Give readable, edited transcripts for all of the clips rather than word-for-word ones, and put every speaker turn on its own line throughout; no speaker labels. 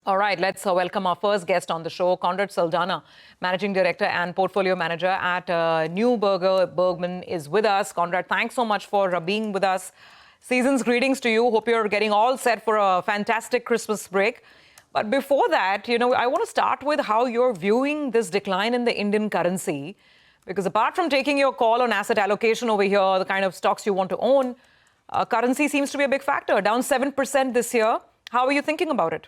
All right, let's welcome our first guest on the show, Conrad Saldanha, Managing Director and Portfolio Manager at Neuberger Berman is with us. Conrad, thanks so much for being with us. Season's greetings to you. Hope you're getting all set for a fantastic Christmas break. But before that, I want to start with how you're viewing this decline in the Indian currency. Because apart from taking your call on asset allocation over here, the kind of stocks you want to own, currency seems to be a big factor, down 7% this year. How are you thinking about it?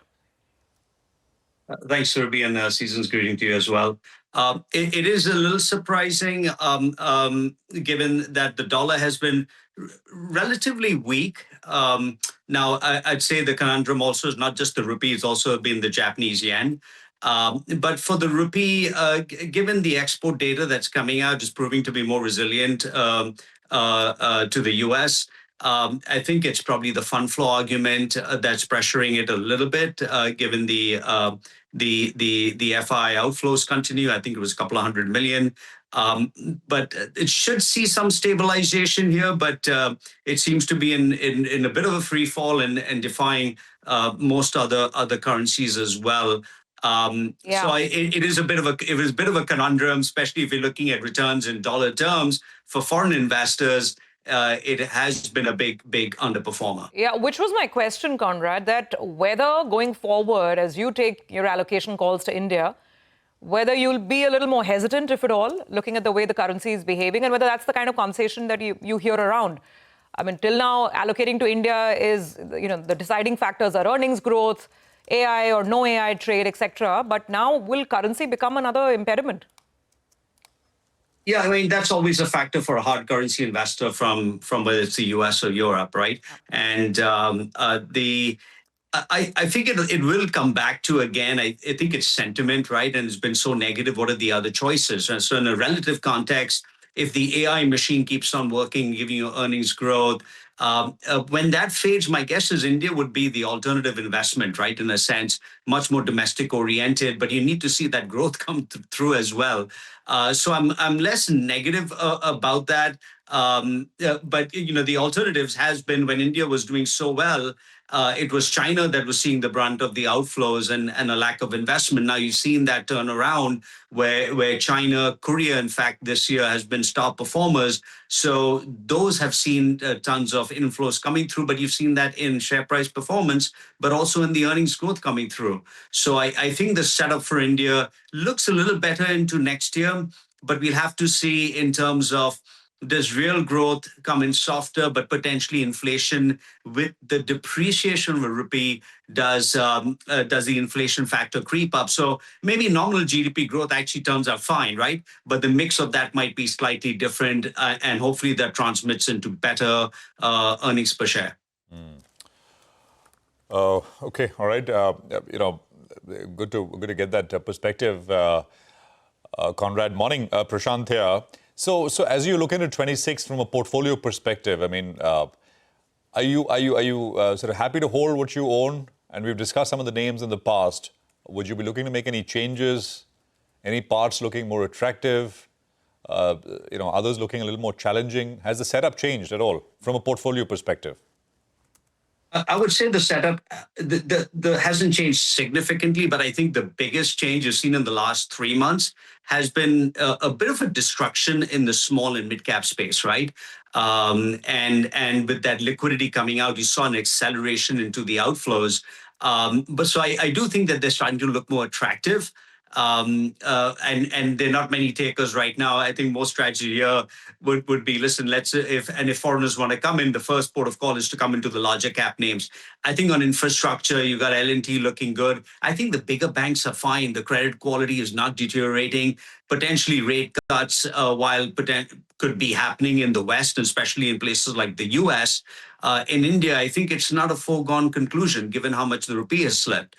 Thanks, Rupee, and season's greeting to you as well. It is a little surprising, given that the dollar has been relatively weak. Now, I'd say the conundrum also is not just the rupee; it's also been the Japanese yen. But for the rupee, given the export data that's coming out, is proving to be more resilient to the U.S. I think it's probably the fund flow argument that's pressuring it a little bit, given the FI outflows continue. I think it was a couple of $100 million. But it should see some stabilization here, but it seems to be in a bit of a free fall and defying most other currencies as well. So it was a bit of a conundrum, especially if you're looking at returns in dollar terms for foreign investors. It has been a big underperformer.
Yeah, which was my question, Conrad, that whether going forward, as you take your allocation calls to India, whether you'll be a little more hesitant, if at all, looking at the way the currency is behaving, and whether that's the kind of conversation that you hear around. I mean, till now, allocating to India is, the deciding factors are earnings growth, AI or no AI trade, etc. But now, will currency become another impediment?
Yeah, I mean, that's always a factor for a hard currency investor from whether it's the US or Europe, right? And I think it will come back to, again, I think it's sentiment, right? And it's been so negative. What are the other choices? And so in a relative context, if the AI machine keeps on working, giving you earnings growth, when that fades, my guess is India would be the alternative investment, right? In a sense, much more domestic oriented, but you need to see that growth come through as well. So I'm less negative about that. But the alternatives has been when India was doing so well. It was China that was seeing the brunt of the outflows and a lack of investment. Now you've seen that turn around where China, Korea, in fact, this year has been star performers. So those have seen tons of inflows coming through, but you've seen that in share price performance, but also in the earnings growth coming through. So I think the setup for India looks a little better into next year, but we'll have to see in terms of does real growth come in softer, but potentially inflation with the depreciation of the rupee, does the inflation factor creep up? So maybe nominal GDP growth actually turns out fine, right? But the mix of that might be slightly different, and hopefully that transmits into better earnings per share.
Okay, all right. Good to get that perspective, Conrad. Morning, Prashant here. So as you look into 26 from a portfolio perspective, I mean, are you sort of happy to hold what you own? And we've discussed some of the names in the past. Would you be looking to make any changes? Any parts looking more attractive? Others looking a little more challenging? Has the setup changed at all from a portfolio perspective?
I would say the setup hasn't changed significantly, but I think the biggest change you've seen in the last 3 months has been a bit of a destruction in the small and mid cap space, right? And with that liquidity coming out, you saw an acceleration into the outflows. But so I do think that they're starting to look more attractive. And there are not many takers right now. I think most strategy here would be, listen, if foreigners want to come in, the first port of call is to come into the larger cap names. I think on infrastructure, you got L&T looking good. I think the bigger banks are fine. The credit quality is not deteriorating. Potentially rate cuts, while could be happening in the West, especially in places like the US. In India, I think it's not a foregone conclusion, given how much the rupee has slipped.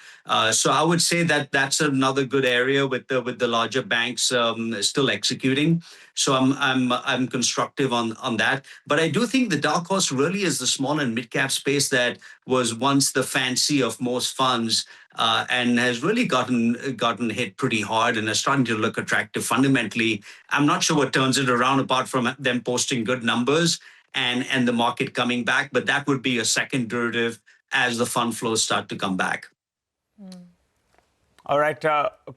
So I would say that that's another good area with the larger banks still executing. So I'm constructive on that. But I do think the dark horse really is the small and mid cap space that was once the fancy of most funds, and has really gotten hit pretty hard and is starting to look attractive fundamentally. I'm not sure what turns it around apart from them posting good numbers and the market coming back, but that would be a second derivative as the fund flows start to come back.
All right,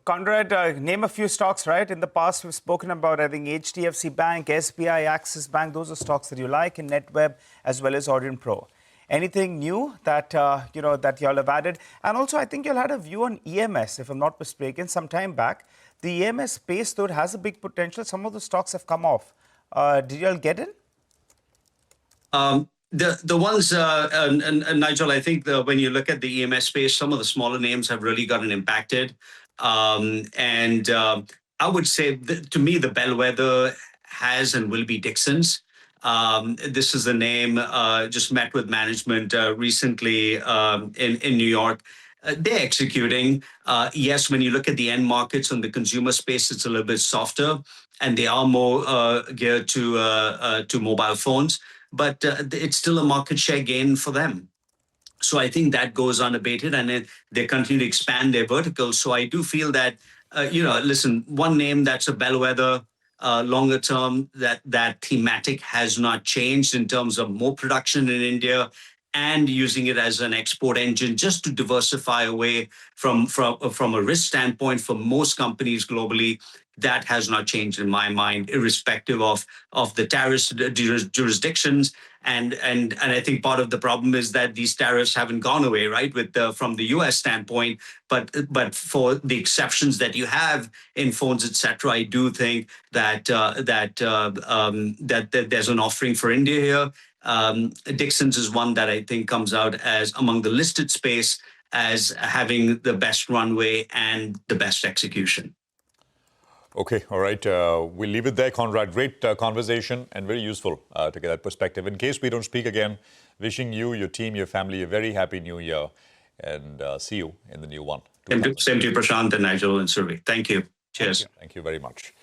Conrad, name a few stocks, right? In the past, we've spoken about, I think, HDFC Bank, SBI, Axis Bank. Those are stocks that you like in NetWeb as well as Orient Pro. Anything new that, that y'all have added? And also, I think y'all had a view on EMS, if I'm not mistaken, some time back. The EMS space, though, it has a big potential. Some of the stocks have come off. Did y'all get in?
The ones, Nigel, I think when you look at the EMS space, some of the smaller names have really gotten impacted. I would say, to me, the bellwether has and will be Dixon's. This is the name, just met with management recently in New York. They're executing. Yes, when you look at the end markets and the consumer space, it's a little bit softer, and they are more geared to mobile phones. But it's still a market share gain for them. So I think that goes unabated, and they continue to expand their verticals. So I do feel that, listen, one name that's a bellwether longer term, that thematic has not changed in terms of more production in India and using it as an export engine just to diversify away from a risk standpoint for most companies globally. That has not changed in my mind, irrespective of the tariff jurisdictions. And I think part of the problem is that these tariffs haven't gone away, right, from the U.S. standpoint. But for the exceptions that you have in phones, etc., I do think that there's an offering for India here. Dixon's is one that I think comes out as among the listed space as having the best runway and the best execution.
Okay, all right. We'll leave it there, Conrad. Great conversation and very useful to get that perspective. In case we don't speak again, wishing you, your team, your family a very happy new year, and see you in the new one.
Same to you, Prashant and Nigel and Survi. Thank you. Cheers.
Thank you very much.